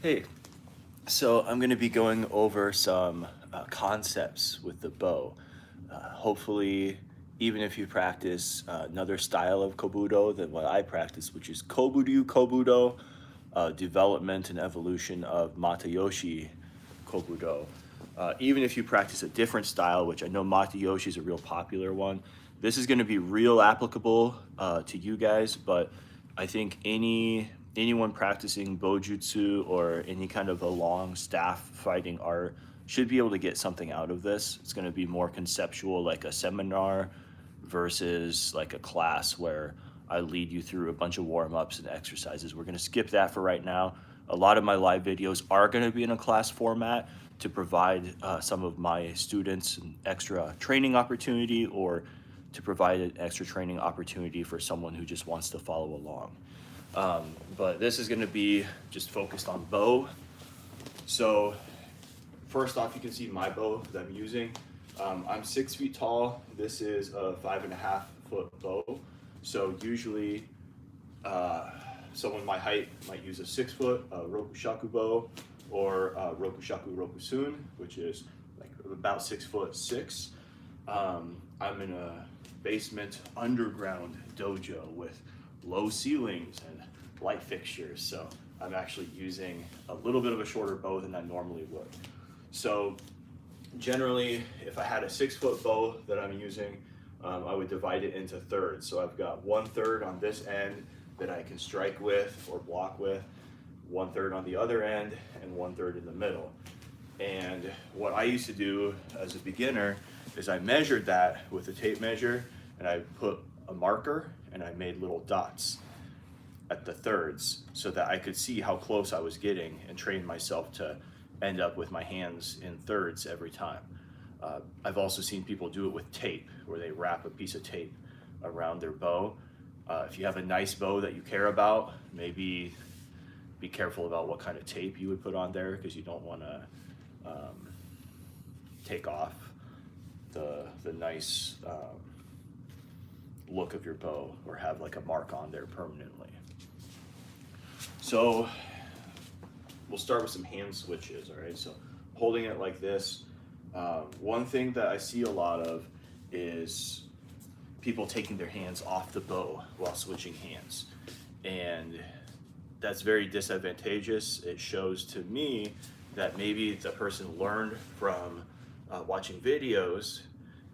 Hey, so I'm going to be going over some concepts with the bow. Hopefully, even if you practice another style of kobudo than what I practice, which is kobudo, development and evolution of Matayoshi kobudo. Even if you practice a different style, which I know Matayoshi is a real popular one, this is going to be real applicable to you guys. But I think anyone practicing bojutsu or any kind of a long staff fighting art should be able to get something out of this. It's going to be more conceptual, like a seminar, versus like a class where I lead you through a bunch of warm-ups and exercises. We're going to skip that for right now. A lot of my live videos are going to be in a class format to provide some of my students an extra training opportunity, or to provide an extra training opportunity for someone who just wants to follow along. But this is going to be just focused on bow. So first off, you can see my bow that I'm using. I'm 6 feet tall. This is a 5.5 foot bow. So usually someone my height might use a 6 foot rokushaku bow, or rokushaku rokusun, which is like about 6'6". I'm in a basement underground dojo with low ceilings and light fixtures, so I'm actually using a little bit of a shorter bow than I normally would. So generally, if I had a 6 foot bow that I'm using, I would divide it into thirds. So I've got 1/3 on this end that I can strike with or block with, 1/3 on the other end, and 1/3 in the middle. And what I used to do as a beginner is I measured that with a tape measure, and I put a marker and I made little dots at the thirds so that I could see how close I was getting, and train myself to end up with my hands in thirds every time. I've also seen people do it with tape, where they wrap a piece of tape around their bow. If you have a nice bow that you care about, maybe be careful about what kind of tape you would put on there, because you don't want to take off the nice look of your bow, or have like a mark on there permanently. So we'll start with some hand switches, all right? So holding it like this, one thing that I see a lot of is people taking their hands off the bow while switching hands. And that's very disadvantageous. It shows to me that maybe the person learned from watching videos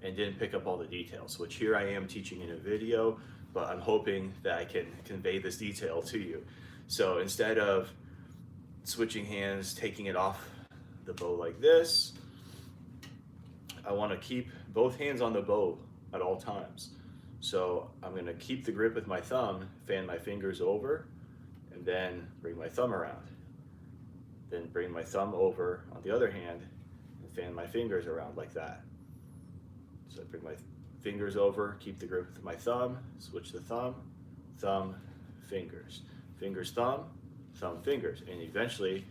and didn't pick up all the details, which here I am teaching in a video, but I'm hoping that I can convey this detail to you. So instead of switching hands, taking it off the bow like this, I want to keep both hands on the bow at all times. So I'm going to keep the grip with my thumb, fan my fingers over, and then bring my thumb around. Then bring my thumb over on the other hand and fan my fingers around like that. So I bring my fingers over, keep the grip with my thumb, switch the thumb, thumb, fingers, fingers, thumb, thumb, fingers. And eventually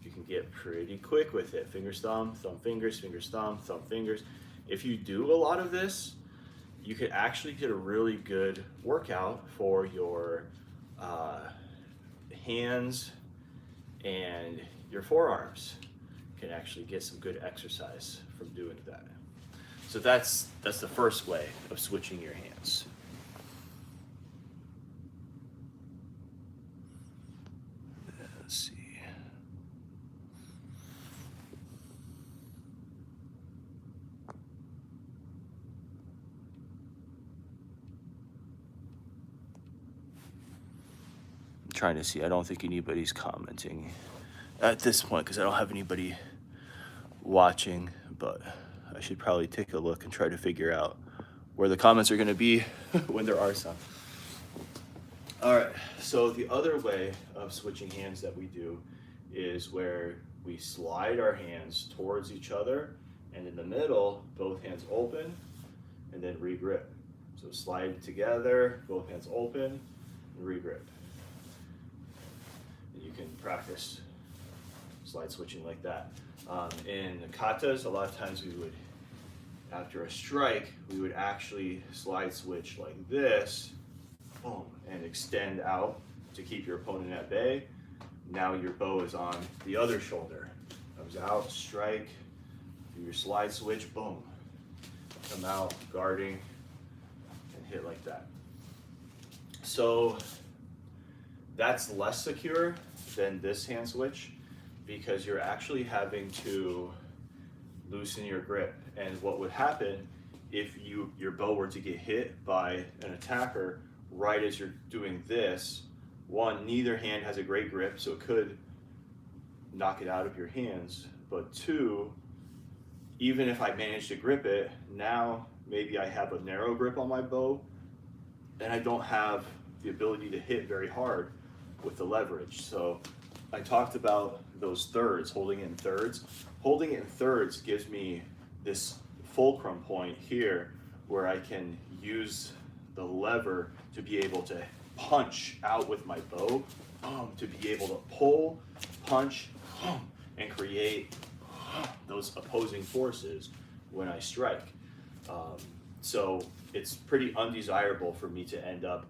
you can get pretty quick with it. Fingers, thumb, fingers, thumb, fingers. If you do a lot of this, you could actually get a really good workout for your hands, and your forearms can actually get some good exercise from doing that. So that's the first way of switching your hands. Let's see. I'm trying to see. I don't think anybody's commenting at this point because I don't have anybody watching, but I should probably take a look and try to figure out where the comments are going to be when there are some. All right, so the other way of switching hands that we do is where we slide our hands towards each other, and in the middle, both hands open, and then re-grip. So slide together, both hands open, and re-grip. And you can practice slide switching like that. In katas, a lot of times we would, after a strike, we would actually slide switch like this, boom, and extend out to keep your opponent at bay. Now your bow is on the other shoulder. Comes out, strike, do your slide switch, boom. Come out, guarding, and hit like that. So that's less secure than this hand switch because you're actually having to loosen your grip. And what would happen if your bow were to get hit by an attacker right as you're doing this, one, neither hand has a great grip, so it could knock it out of your hands. But two, even if I manage to grip it, now maybe I have a narrow grip on my bow and I don't have the ability to hit very hard with the leverage. So I talked about those thirds, holding it in thirds. Holding it in thirds gives me this fulcrum point here where I can use the lever to be able to punch out with my bow, to be able to pull, punch, and create those opposing forces when I strike. So it's pretty undesirable for me to end up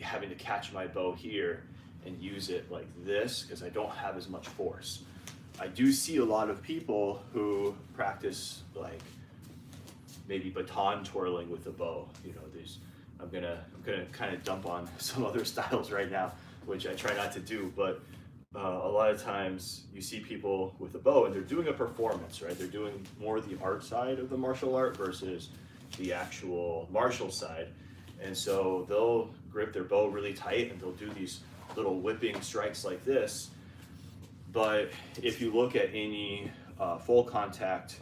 having to catch my bow here and use it like this because I don't have as much force. I do see a lot of people who practice like maybe baton twirling with the bow. You know, I'm gonna kind of dump on some other styles right now, which I try not to do, but a lot of times you see people with a bow and they're doing a performance, right? They're doing more the art side of the martial art versus the actual martial side. And so they'll grip their bow really tight and they'll do these little whipping strikes like this. But if you look at any full contact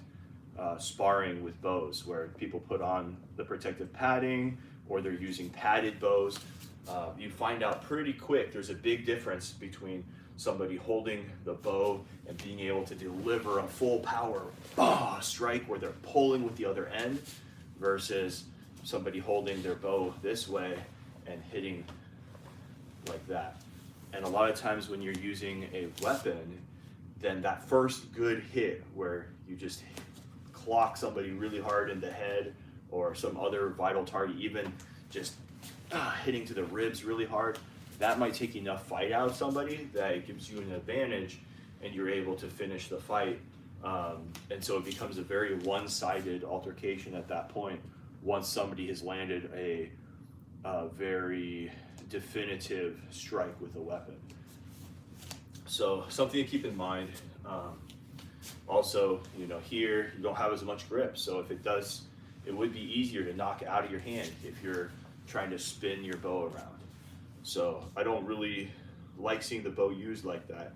sparring with bows where people put on the protective padding or they're using padded bows, you find out pretty quick there's a big difference between somebody holding the bow and being able to deliver a full power strike where they're pulling with the other end versus somebody holding their bow this way and hitting like that. And a lot of times when you're using a weapon, then that first good hit where you just clock somebody really hard in the head or some other vital target, even just hitting to the ribs really hard, that might take enough fight out of somebody that it gives you an advantage and you're able to finish the fight. And so it becomes a very one-sided altercation at that point once somebody has landed a very definitive strike with a weapon. So something to keep in mind. Also, you know, here you don't have as much grip, so if it does, it would be easier to knock it out of your hand if you're trying to spin your bow around. So I don't really like seeing the bow used like that.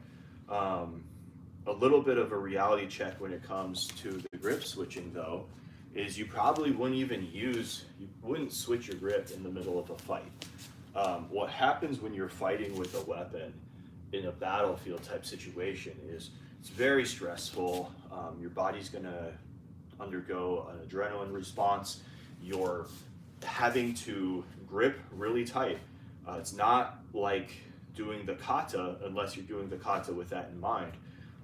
A little bit of a reality check when it comes to the grip switching though, is you probably wouldn't switch your grip in the middle of a fight. What happens when you're fighting with a weapon in a battlefield type situation is it's very stressful. Your body's gonna undergo an adrenaline response. You're having to grip really tight. It's not like doing the kata unless you're doing the kata with that in mind,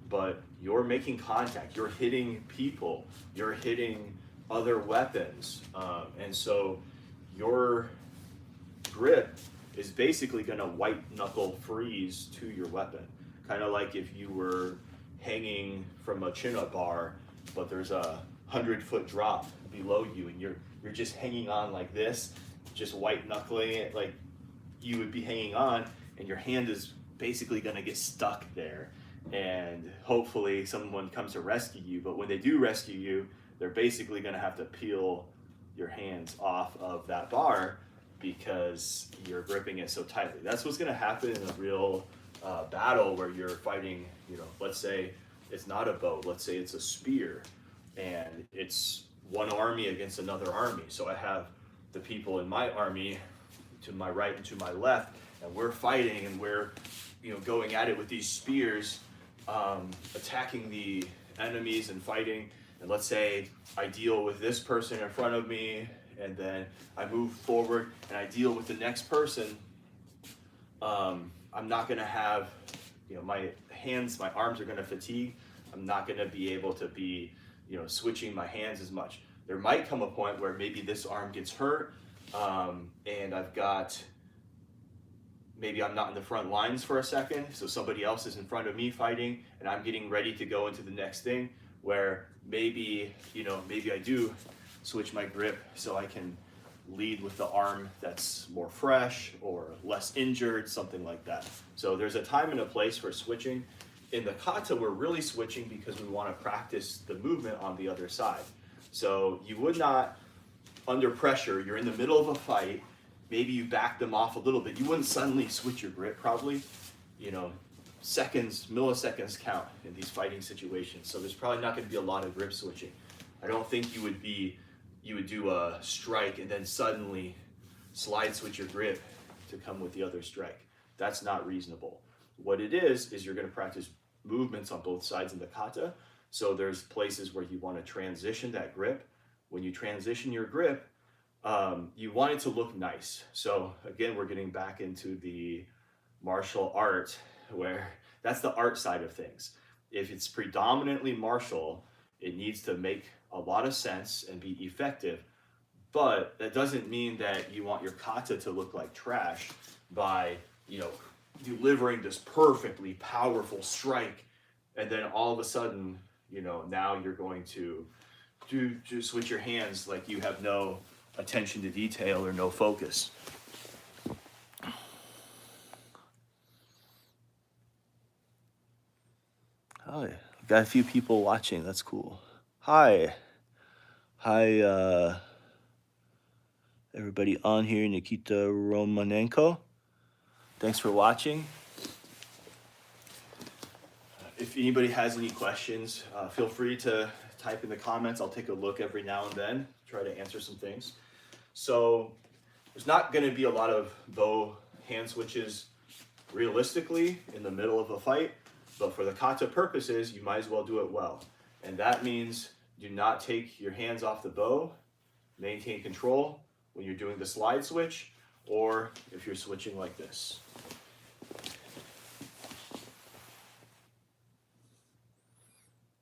but you're making contact, you're hitting people, you're hitting other weapons, and so your grip is basically going to white knuckle freeze to your weapon, kind of like if you were hanging from a chin-up bar, but there's a 100-foot drop below you, and you're just hanging on like this, just white knuckling it like you would be hanging on, and your hand is basically going to get stuck there, and hopefully someone comes to rescue you. But when they do rescue you, they're basically going to have to peel your hands off of that bar because you're gripping it so tightly. That's what's going to happen in a real battle where you're fighting, you know, let's say it's not a bow, let's say it's a spear, and it's one army against another army. So I have the people in my army to my right and to my left, and we're fighting and we're, you know, going at it with these spears, attacking the enemies and fighting. And let's say I deal with this person in front of me, and then I move forward and I deal with the next person. I'm not gonna have, you know, my arms are gonna fatigue. I'm not gonna be able to be, you know, switching my hands as much. There might come a point where maybe this arm gets hurt, and I've got maybe I'm not in the front lines for a second, so somebody else is in front of me fighting, and I'm getting ready to go into the next thing, where maybe, maybe I do switch my grip so I can lead with the arm that's more fresh or less injured, something like that. So there's a time and a place for switching. In the kata, we're really switching because we want to practice the movement on the other side. So you would not, under pressure, you're in the middle of a fight, maybe you back them off a little bit, you wouldn't suddenly switch your grip probably. Seconds, milliseconds count in these fighting situations. So there's probably not going to be a lot of grip switching. I don't think you would do a strike and then suddenly slide switch your grip to come with the other strike. That's not reasonable. What it is you're going to practice movements on both sides in the kata. So there's places where you want to transition that grip. When you transition your grip, you want it to look nice. So again, we're getting back into the martial art, where that's the art side of things. If it's predominantly martial, it needs to make a lot of sense and be effective, but that doesn't mean that you want your kata to look like trash by, delivering this perfectly powerful strike, and then all of a sudden, now you're going to switch your hands like you have no attention to detail or no focus. Oh, yeah. Got a few people watching. That's cool. Hi, everybody on here. Nikita Romanenko. Thanks for watching. If anybody has any questions, feel free to type in the comments. I'll take a look every now and then, try to answer some things. So there's not going to be a lot of bow hand switches realistically in the middle of a fight, but for the kata purposes, you might as well do it well. And that means do not take your hands off the bow, maintain control when you're doing the slide switch, or if you're switching like this.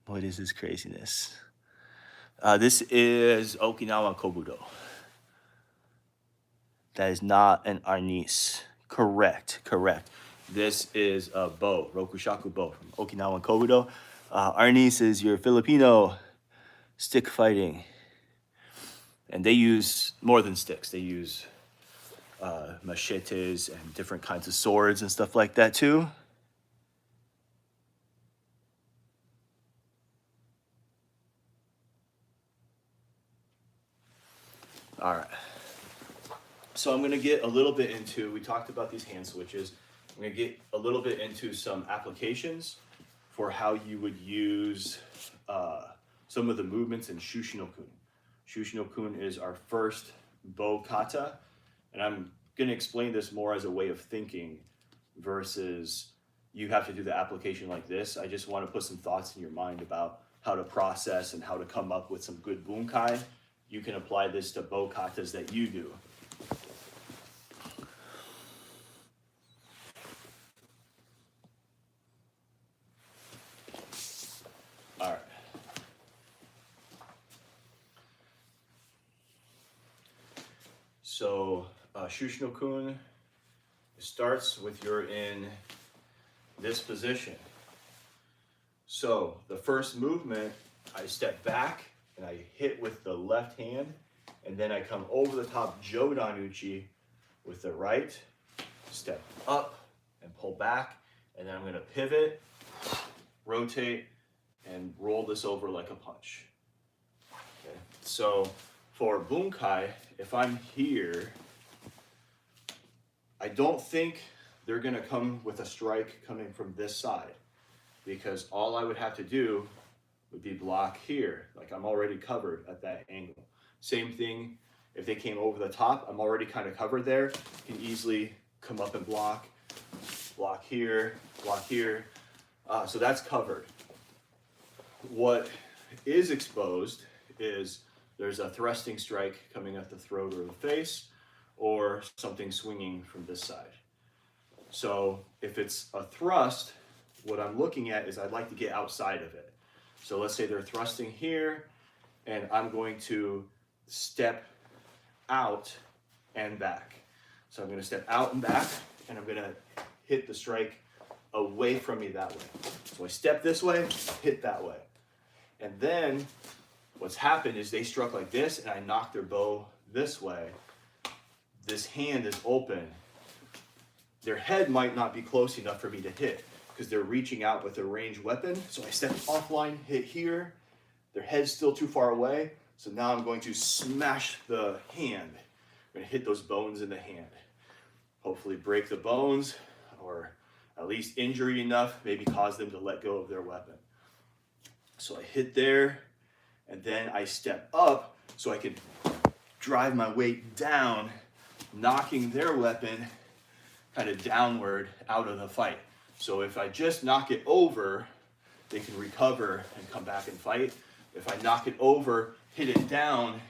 What is this craziness? This is Okinawa Kobudo. That is not an arnis. Correct. This is a bow, Rokushaku bow from Okinawa Kobudo. Arnis is your Filipino stick fighting. And they use more than sticks. They use machetes and different kinds of swords and stuff like that too. All right. So I'm going to get a little bit into, we talked about these hand switches. I'm going to get a little bit into some applications for how you would use some of the movements in Shushinokun. Shushinokun is our first bow kata, and I'm going to explain this more as a way of thinking versus you have to do the application like this. I just want to put some thoughts in your mind about how to process and how to come up with some good bunkai. You can apply this to bow katas that you do. All right. So Shushinokun starts with you're in this position. So the first movement, I step back and I hit with the left hand, and then I come over the top Jodanuchi with the right, step up and pull back, and then I'm going to pivot, rotate, and roll this over like a punch. Okay. So for bunkai, if I'm here, I don't think they're going to come with a strike coming from this side, because all I would have to do would be block here. Like I'm already covered at that angle. Same thing if they came over the top, I'm already kind of covered there. You can easily come up and block here, so that's covered. What is exposed is there's a thrusting strike coming at the throat or the face, or something swinging from this side. So if it's a thrust, what I'm looking at is I'd like to get outside of it. So let's say they're thrusting here, and I'm going to step out and back. So I'm going to step out and back, and I'm gonna hit the strike away from me that way. So I step this way, hit that way. And then what's happened is they struck like this, and I knocked their bow this way. This hand is open. Their head might not be close enough for me to hit because they're reaching out with a ranged weapon. So I step offline, hit here. Their head's still too far away. So now I'm going to smash the hand. I'm going to hit those bones in the hand. Hopefully break the bones, or at least injury enough, maybe cause them to let go of their weapon. So I hit there, and then I step up so I can drive my weight down, knocking their weapon kind of downward out of the fight. So if I just knock it over, they can recover and come back and fight. If I knock it over, hit it down,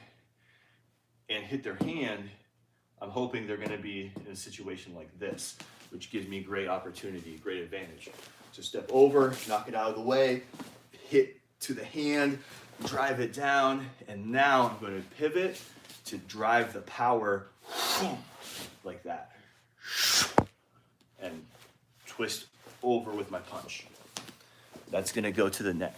and hit their hand, I'm hoping they're going to be in a situation like this, which gives me great opportunity, great advantage. So step over, knock it out of the way, hit to the hand, drive it down, and now I'm going to pivot to drive the power like that, and twist over with my punch. That's going to go to the neck.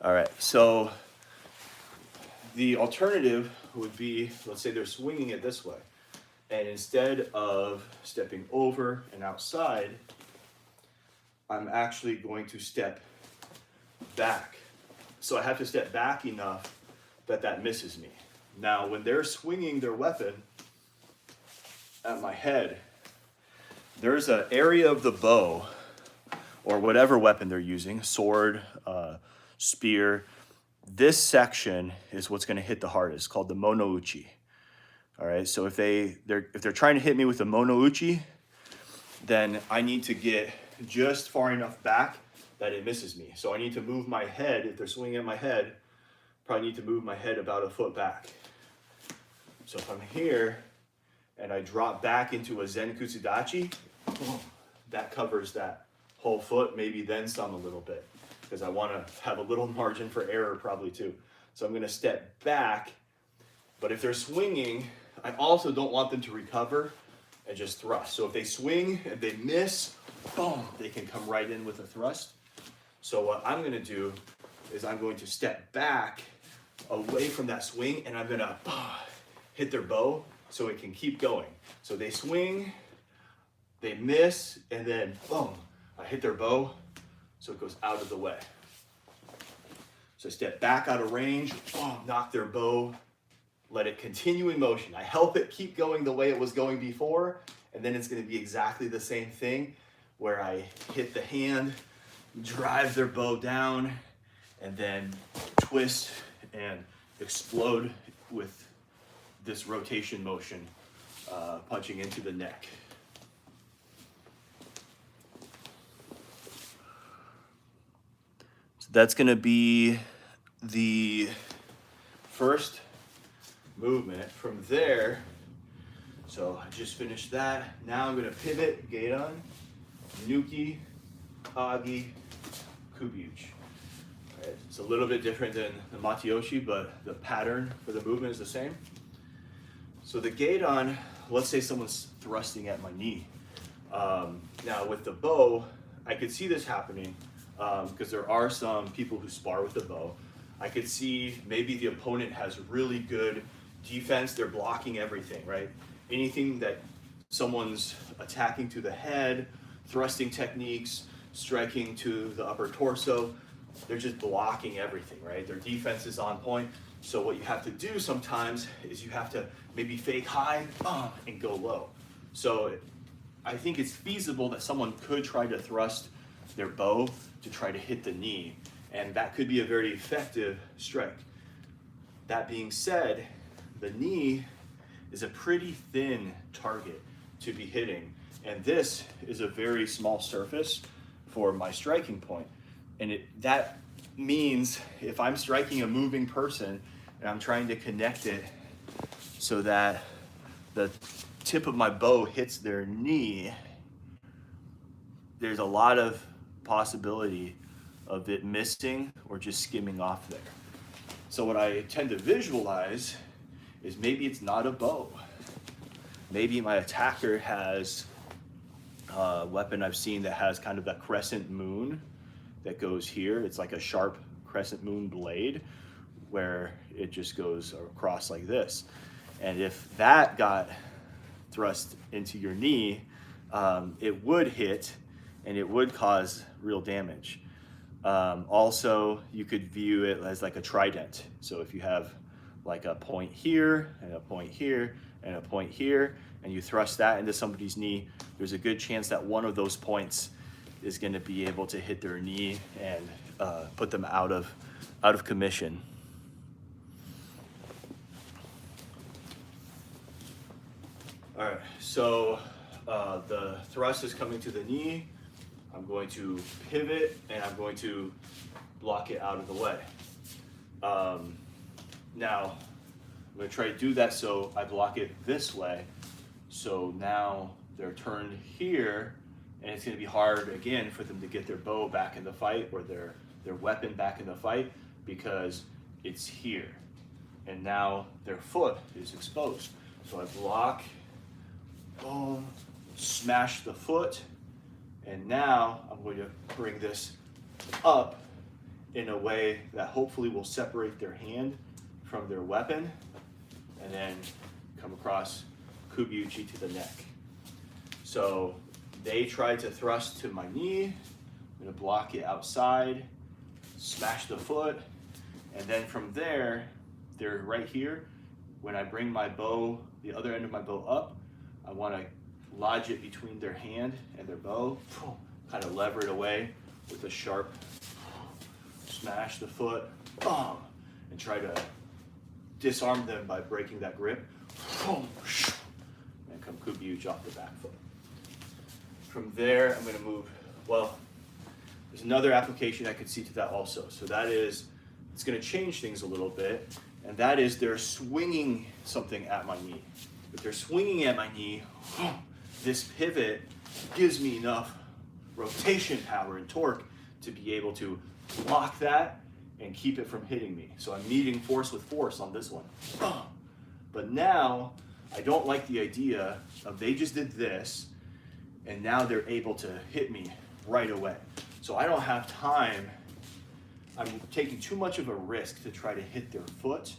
All right, so the alternative would be, let's say they're swinging it this way, and instead of stepping over and outside, I'm actually going to step back. So I have to step back enough that misses me. Now, when they're swinging their weapon at my head, there's an area of the bow, or whatever weapon they're using, sword, spear. This section is what's going to hit the hardest, called the monouchi. All right, so if they're trying to hit me with a monouchi, then I need to get just far enough back that it misses me. So I need to move my head. If they're swinging at my head, probably need to move my head about a foot back. So if I'm here and I drop back into a Zen Kutsudachi, that covers that whole foot, maybe then some a little bit, because I want to have a little margin for error probably too. So I'm going to step back, but if they're swinging, I also don't want them to recover and just thrust. So if they swing and they miss, boom, they can come right in with a thrust. So what I'm going to do is I'm going to step back away from that swing, and I'm going to hit their bow so it can keep going. So they swing, they miss, and then boom, I hit their bow so it goes out of the way. So step back out of range, knock their bow, let it continue in motion. I help it keep going the way it was going before, and then it's going to be exactly the same thing where I hit the hand, drive their bow down, and then twist and explode with this rotation motion, punching into the neck. So that's going to be the first movement. From there, so I just finished that. Now I'm going to pivot, Geidan, Nuki, Agi, Kubyuchi. Right. It's a little bit different than the Matayoshi, but the pattern for the movement is the same. So the Geidan, let's say someone's thrusting at my knee. Now with the bow, I could see this happening because there are some people who spar with the bow. I could see maybe the opponent has really good defense. They're blocking everything, right? Anything that someone's attacking to the head, thrusting techniques, striking to the upper torso, they're just blocking everything, right? Their defense is on point. So what you have to do sometimes is you have to maybe fake high and go low. So I think it's feasible that someone could try to thrust their bow to try to hit the knee, and that could be a very effective strike. That being said, the knee is a pretty thin target to be hitting, and this is a very small surface for my striking point. And that means if I'm striking a moving person and I'm trying to connect it so that the tip of my bow hits their knee, there's a lot of possibility of it missing or just skimming off there. So what I tend to visualize is maybe it's not a bow. Maybe my attacker has a weapon I've seen that has kind of that crescent moon that goes here. It's like a sharp crescent moon blade where it just goes across like this. And if that got thrust into your knee, it would hit and it would cause real damage. Also, you could view it as like a trident. So if you have like a point here and a point here and a point here, and you thrust that into somebody's knee, there's a good chance that one of those points is going to be able to hit their knee and put them out of commission. All right, so the thrust is coming to the knee. I'm going to pivot and I'm going to block it out of the way. Now, I'm going to try to do that so I block it this way. So now they're turned here, and it's going to be hard again for them to get their bow back in the fight or their weapon back in the fight because it's here. And now their foot is exposed. So I block, boom, smash the foot, and now I'm going to bring this up in a way that hopefully will separate their hand from their weapon, and then come across Kubiuchi to the neck. So they tried to thrust to my knee. I'm going to block it outside, smash the foot, and then from there, they're right here. When I bring my bow, the other end of my bow up, I want to lodge it between their hand and their bow, kind of lever it away with a sharp smash the foot, and try to disarm them by breaking that grip, and come Kubiuchi off the back foot. From there, I'm going to move, well, there's another application I could see to that also. So that is, it's going to change things a little bit, and that is they're swinging something at my knee. If they're swinging at my knee, this pivot gives me enough rotation power and torque to be able to block that and keep it from hitting me. So I'm meeting force with force on this one. But now I don't like the idea of they just did this and now they're able to hit me right away. So I don't have time. I'm taking too much of a risk to try to hit their foot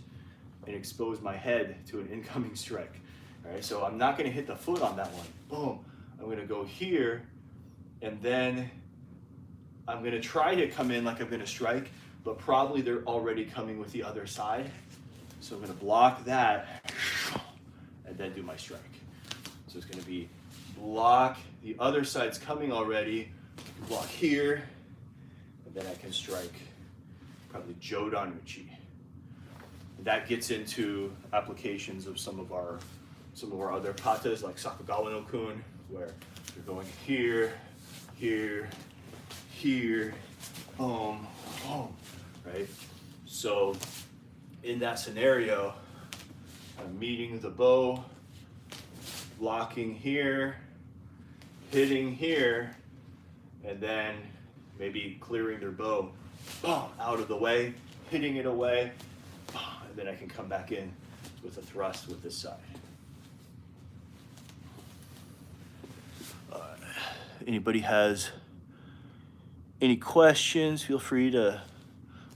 and expose my head to an incoming strike. All right, so I'm not going to hit the foot on that one. Boom. I'm going to go here, and then I'm going to try to come in like I'm going to strike, but probably they're already coming with the other side. So I'm going to block that and then do my strike. So it's going to be block, the other side's coming already, block here, and then I can strike probably Jodanuchi. That gets into applications of some of our other katas like Sakagawa no Kun, where you're going here, here, here, boom, boom, right? So in that scenario, I'm meeting the bow, blocking here, hitting here, and then maybe clearing their bow out of the way, hitting it away, and then I can come back in with a thrust with this side. Anybody has any questions, feel free to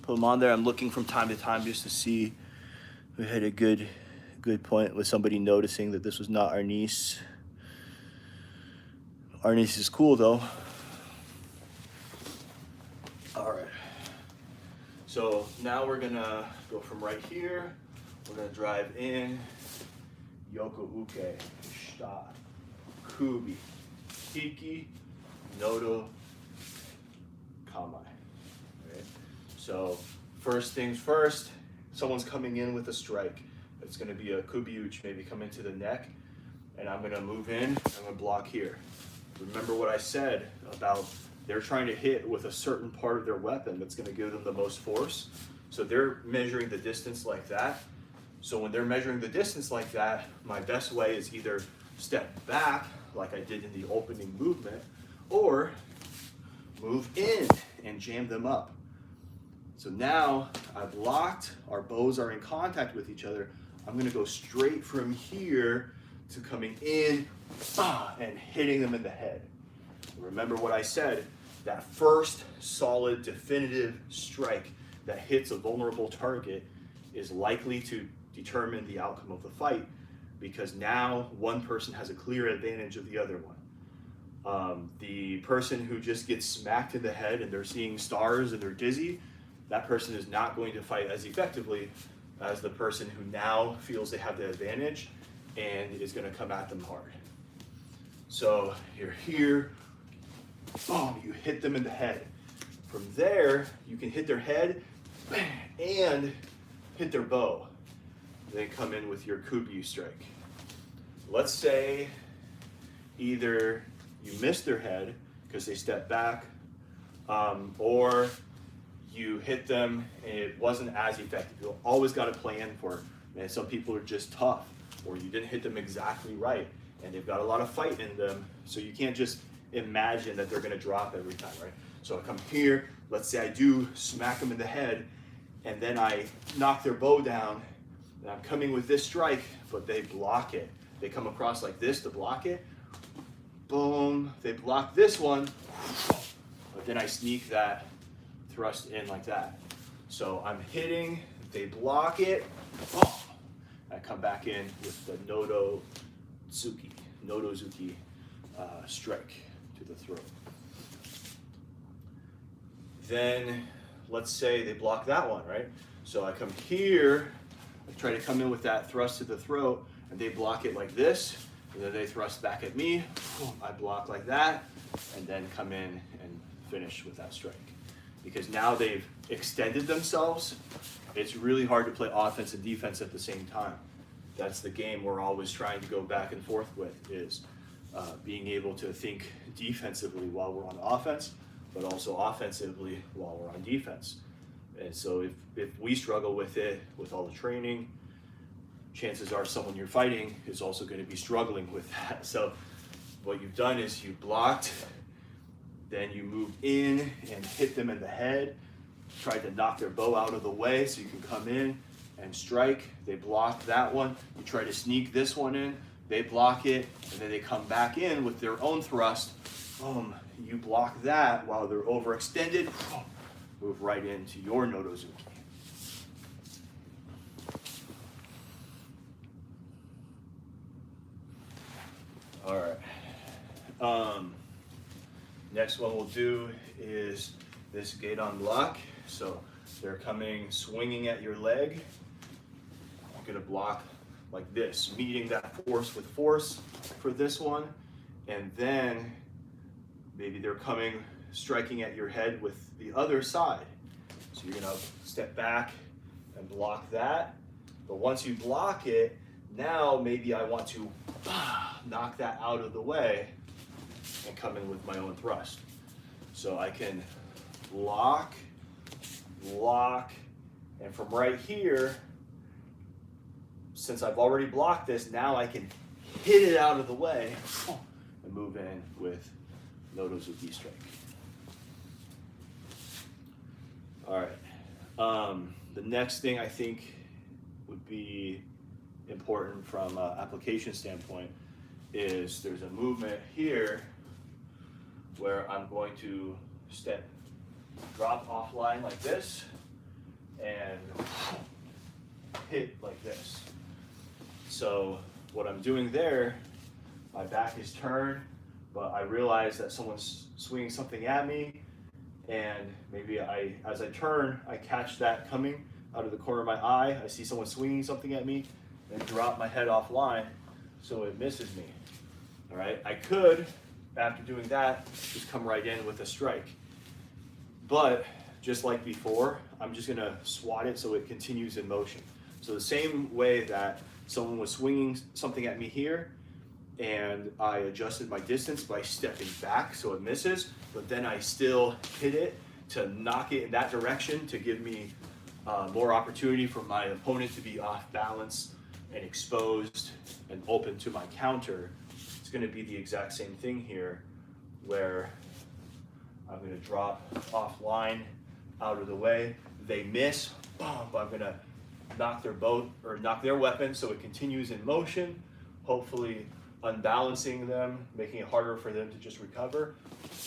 put them on there. I'm looking from time to time just to see. We had a good point with somebody noticing that this was not our niece. Our niece is cool though. All right. So now we're gonna go from right here. We're gonna drive in. Yoko uke, shita, kubi, hiki, nodo, kamai. Right? So first things first, someone's coming in with a strike. It's gonna be a kubiuchi, maybe come into the neck, and I'm gonna move in, I'm gonna block here. Remember what I said about they're trying to hit with a certain part of their weapon that's gonna give them the most force. So they're measuring the distance like that. So when they're measuring the distance like that, my best way is either step back, like I did in the opening movement, or move in and jam them up. So now I've locked, our bows are in contact with each other. I'm gonna go straight from here to coming in and hitting them in the head. Remember what I said, that first solid definitive strike that hits a vulnerable target is likely to determine the outcome of the fight, because now one person has a clear advantage of the other one. The person who just gets smacked in the head and they're seeing stars and they're dizzy, that person is not going to fight as effectively as the person who now feels they have the advantage and is going to come at them hard. So you're here, boom, you hit them in the head. From there, you can hit their head and hit their bow. Then come in with your kubi strike. Let's say either you missed their head because they stepped back, or you hit them and it wasn't as effective. You always got to plan for, man, some people are just tough, or you didn't hit them exactly right and they've got a lot of fight in them, so you can't just imagine that they're going to drop every time, right? So I come here, let's say I do smack them in the head and then I knock their bow down and I'm coming with this strike, but they block it. They come across like this to block it. Boom, they block this one, but then I sneak that thrust in like that. So I'm hitting, they block it, boom. I come back in with the Nodozuki strike to the throat. Then let's say they block that one, right? So I come here, I try to come in with that thrust to the throat, and they block it like this, and then they thrust back at me, I block like that, and then come in and finish with that strike. Because now they've extended themselves, it's really hard to play offense and defense at the same time. That's the game we're always trying to go back and forth with, is being able to think defensively while we're on offense, but also offensively while we're on defense. And so if we struggle with it, with all the training, chances are someone you're fighting is also going to be struggling with that. So what you've done is you blocked, then you moved in and hit them in the head, tried to knock their bow out of the way so you can come in and strike. They blocked that one. You try to sneak this one in, they block it, and then they come back in with their own thrust. Boom, you block that while they're overextended, move right into your Nodozuki. All right. Next one we'll do is this gate on block. So they're coming swinging at your leg. I'm gonna block like this, meeting that force with force for this one, and then maybe they're coming striking at your head with the other side. So you're gonna step back and block that. But once you block it, now maybe I want to knock that out of the way and come in with my own thrust. So I can block, and from right here, since I've already blocked this, now I can hit it out of the way and move in with Nodozuki strike. All right. The next thing I think would be important from an application standpoint is there's a movement here where I'm going to drop offline like this and hit like this. So what I'm doing there, my back is turned, but I realize that someone's swinging something at me, and maybe as I turn, I catch that coming out of the corner of my eye. I see someone swinging something at me and drop my head offline so it misses me. All right, I could, after doing that, just come right in with a strike. But just like before, I'm just gonna swat it so it continues in motion. So the same way that someone was swinging something at me here, and I adjusted my distance by stepping back so it misses, but then I still hit it to knock it in that direction to give me more opportunity for my opponent to be off balance and exposed and open to my counter. It's going to be the exact same thing here, where I'm going to drop offline out of the way. they miss, boom, I'm gonna knock their bow or knock their weapon so it continues in motion, hopefully unbalancing them, making it harder for them to just recover.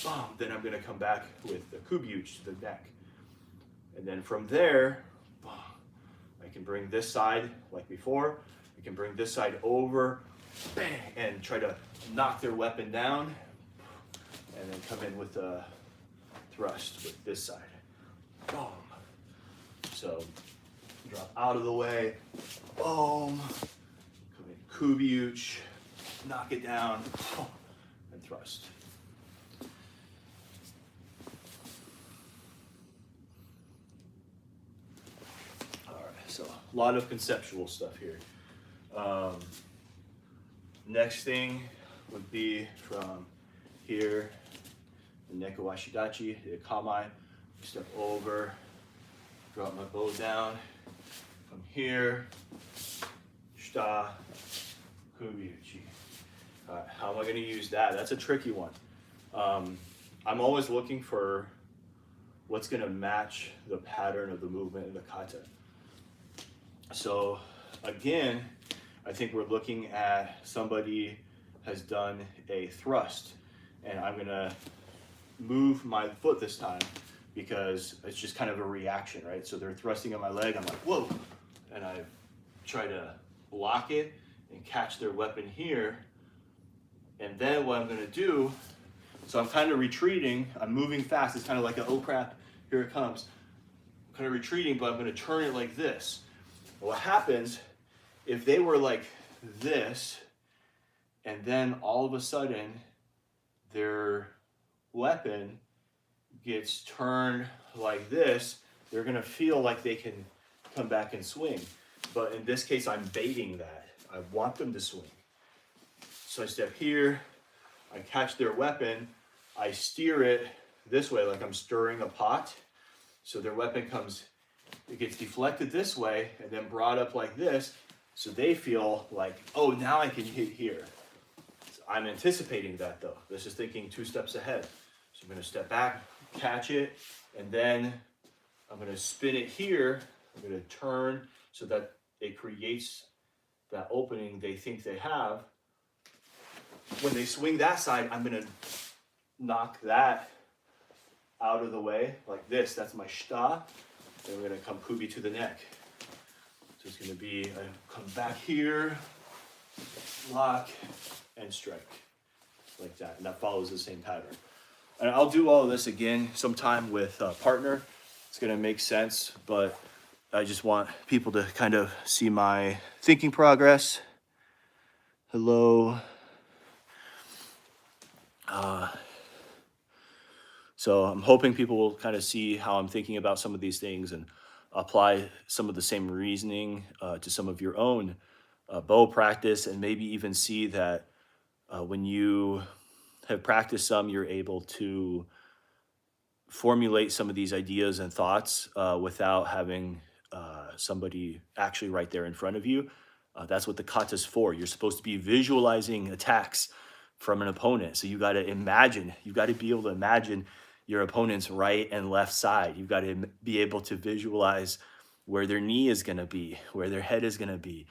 Boom, then I'm gonna come back with the kubyuch to the neck. And then from there, boom, I can bring this side like before, I can bring this side over, bang, and try to knock their weapon down, and then come in with a thrust with this side. Boom. So drop out of the way, boom, come in kubyuch, knock it down, and thrust. All right, so a lot of conceptual stuff here. Next thing would be from here, the neko ashidachi, the kamai, step over, drop my bow down, from here, shita, kubyuchi. All right, how am I gonna use that? That's a tricky one. I'm always looking for what's gonna match the pattern of the movement in the kata. So again, I think we're looking at somebody has done a thrust, and I'm gonna move my foot this time because it's just kind of a reaction, right? So they're thrusting on my leg, I'm like, whoa, and I try to block it and catch their weapon here. And then what I'm gonna do, so I'm kind of retreating, I'm moving fast, it's kind of like a, oh crap, here it comes. I'm kind of retreating, but I'm gonna turn it like this. What happens, if they were like this, and then all of a sudden, their weapon gets turned like this, they're gonna feel like they can come back and swing. But in this case, I'm baiting that. I want them to swing. So I step here, I catch their weapon, I steer it this way like I'm stirring a pot. So their weapon comes, it gets deflected this way and then brought up like this. So they feel like, oh, now I can hit here. So I'm anticipating that though. This is thinking 2 steps ahead. So I'm gonna step back, catch it, and then I'm gonna spin it here. I'm gonna turn so that it creates that opening they think they have. When they swing that side, I'm gonna knock that out of the way like this. That's my shita. Then we're gonna come kubi to the neck. So it's gonna be, I come back here, lock, and strike, like that. And that follows the same pattern. And I'll do all of this again sometime with a partner. It's gonna make sense, but I just want people to kind of see my thinking progress. Hello. So I'm hoping people will kind of see how I'm thinking about some of these things and apply some of the same reasoning to some of your own bow practice, and maybe even see that when you have practiced some, you're able to formulate some of these ideas and thoughts without having somebody actually right there in front of you. That's what the kata's for. You're supposed to be visualizing attacks from an opponent. So you got to imagine, you got to be able to imagine your opponent's right and left side. You've got to be able to visualize where their knee is going to be, where their head is going to be,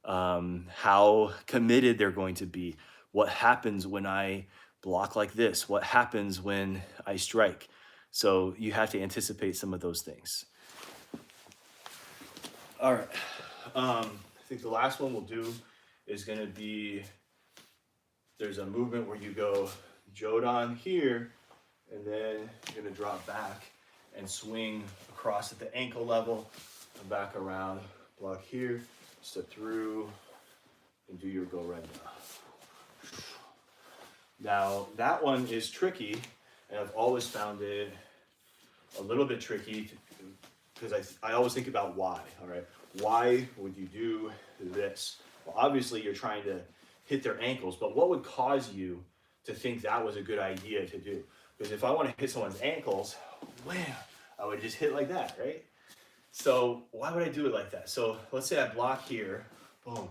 how committed they're going to be, what happens when I block like this, what happens when I strike. So you have to anticipate some of those things. All right. I think the last one we'll do is going to be, there's a movement where you go jodan here, and then you're going to drop back and swing across at the ankle level and back around, block here, step through, and do your go-renda. Now, that one is tricky, and I've always found it a little bit tricky because I always think about why, all right? Why would you do this? Well, obviously, you're trying to hit their ankles, but what would cause you to think that was a good idea to do? Because if I want to hit someone's ankles, wham, I would just hit like that, right? So why would I do it like that? So let's say I block here, boom.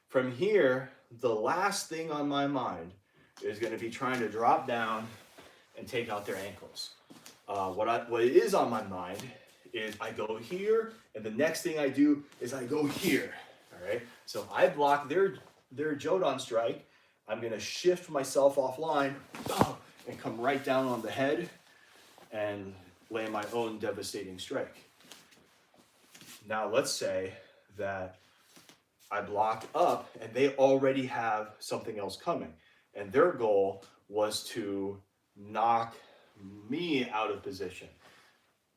From here, the last thing on my mind is going to be trying to drop down and take out their ankles. What is on my mind is I go here, and the next thing I do is I go here. All right. So I block their Jodan strike. I'm gonna shift myself offline and come right down on the head and lay my own devastating strike. Now let's say that I block up and they already have something else coming. And their goal was to knock me out of position.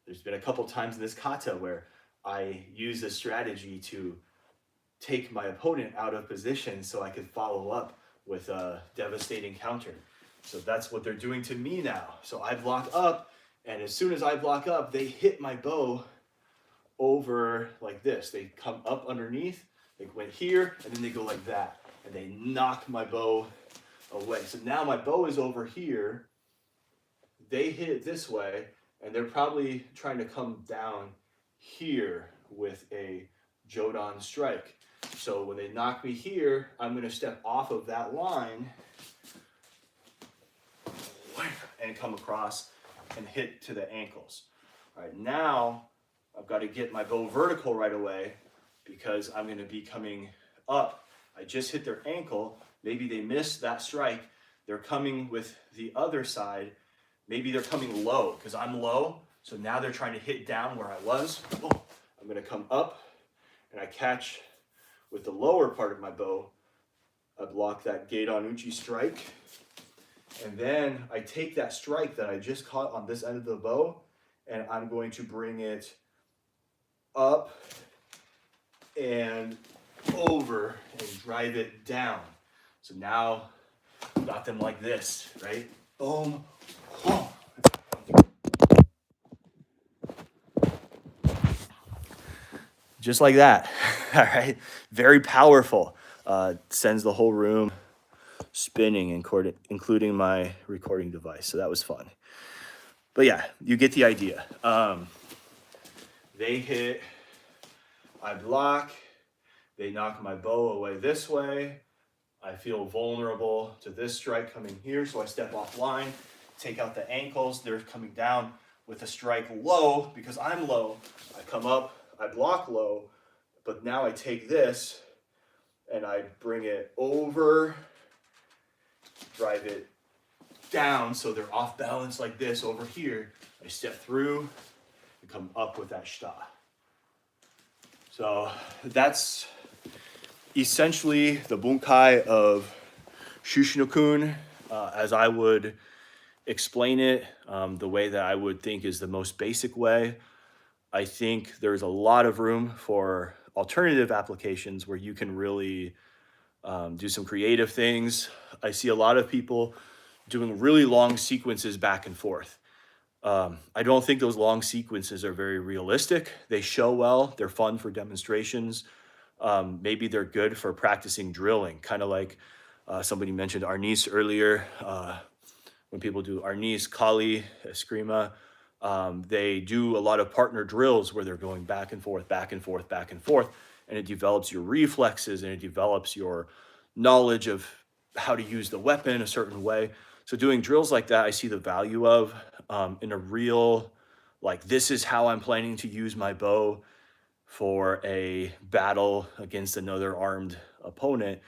There's been a couple times in this kata where I use this strategy to take my opponent out of position so I could follow up with a devastating counter. So that's what they're doing to me now. So I block up, and as soon as I block up, they hit my bow over like this. They come up underneath, they went here, and then they go like that, and they knock my bow away. So now my bow is over here. They hit it this way, and they're probably trying to come down here with a Jodan strike. So when they knock me here, I'm going to step off of that line and come across and hit to the ankles. All right, now I've got to get my bow vertical right away because I'm going to be coming up. I just hit their ankle. Maybe they missed that strike. They're coming with the other side. Maybe they're coming low because I'm low. So now they're trying to hit down where I was. Oh, I'm going to come up and I catch with the lower part of my bow. I block that Gedan Uchi strike. And then I take that strike that I just caught on this end of the bow and I'm going to bring it up and over and drive it down. So now I've got them like this, right? Boom, boom. Just like that, all right? Very powerful. Sends the whole room spinning, including my recording device. So that was fun. But yeah, you get the idea. They hit, I block, they knock my bow away this way. I feel vulnerable to this strike coming here, so I step offline, take out the ankles. They're coming down with a strike low because I'm low. I come up, I block low, but now I take this and I bring it over, drive it down so they're off balance like this over here. I step through and come up with that shita. So that's essentially the bunkai of Shushinokun as I would explain it, the way that I would think is the most basic way. I think there's a lot of room for alternative applications where you can really do some creative things. I see a lot of people doing really long sequences back and forth. I don't think those long sequences are very realistic. They show well, they're fun for demonstrations. Maybe they're good for practicing drilling, kind of like somebody mentioned arnis earlier. When people do arnis, kali, eskrima, they do a lot of partner drills where they're going back and forth, back and forth, back and forth, and it develops your reflexes and it develops your knowledge of how to use the weapon a certain way. So doing drills like that, I see the value of in a real, like, this is how I'm planning to use my bow for a battle against another armed opponent.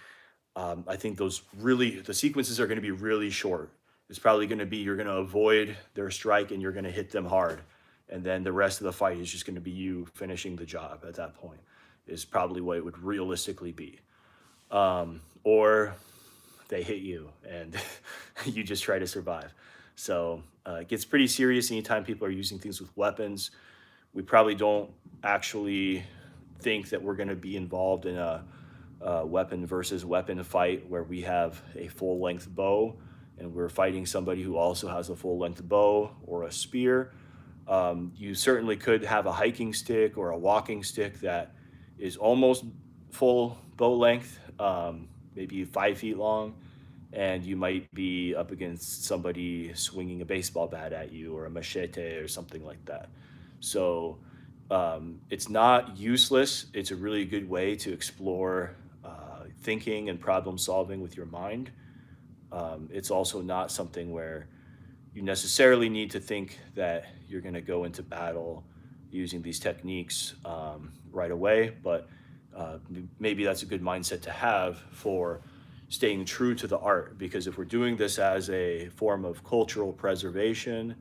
I think the sequences are going to be really short. It's probably going to be, you're going to avoid their strike and you're going to hit them hard. And then the rest of the fight is just going to be you finishing the job at that point, is probably what it would realistically be. Or they hit you and you just try to survive. So it gets pretty serious anytime people are using things with weapons. We probably don't actually think that we're going to be involved in a weapon versus weapon fight where we have a full-length bow and we're fighting somebody who also has a full-length bow or a spear. You certainly could have a hiking stick or a walking stick that is almost full bow length, maybe 5 feet long, and you might be up against somebody swinging a baseball bat at you or a machete or something like that. So it's not useless. It's a really good way to explore thinking and problem solving with your mind. It's also not something where you necessarily need to think that you're going to go into battle using these techniques right away, but maybe that's a good mindset to have for staying true to the art, because if we're doing this as a form of cultural preservation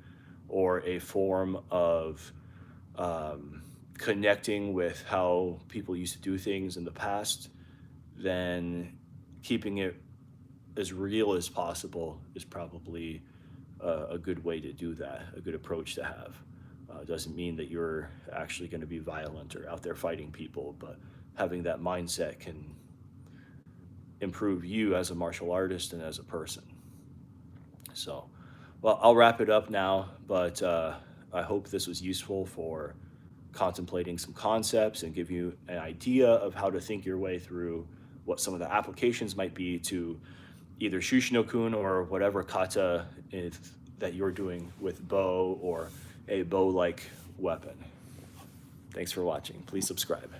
or a form of connecting with how people used to do things in the past, then keeping it as real as possible is probably a good way to do that, a good approach to have. Doesn't mean that you're actually going to be violent or out there fighting people, but having that mindset can improve you as a martial artist and as a person. So, well, I'll wrap it up now, but I hope this was useful for contemplating some concepts and give you an idea of how to think your way through what some of the applications might be to either Shushinokun or whatever kata that you're doing with bow or a bow-like weapon. Thanks for watching. Please subscribe.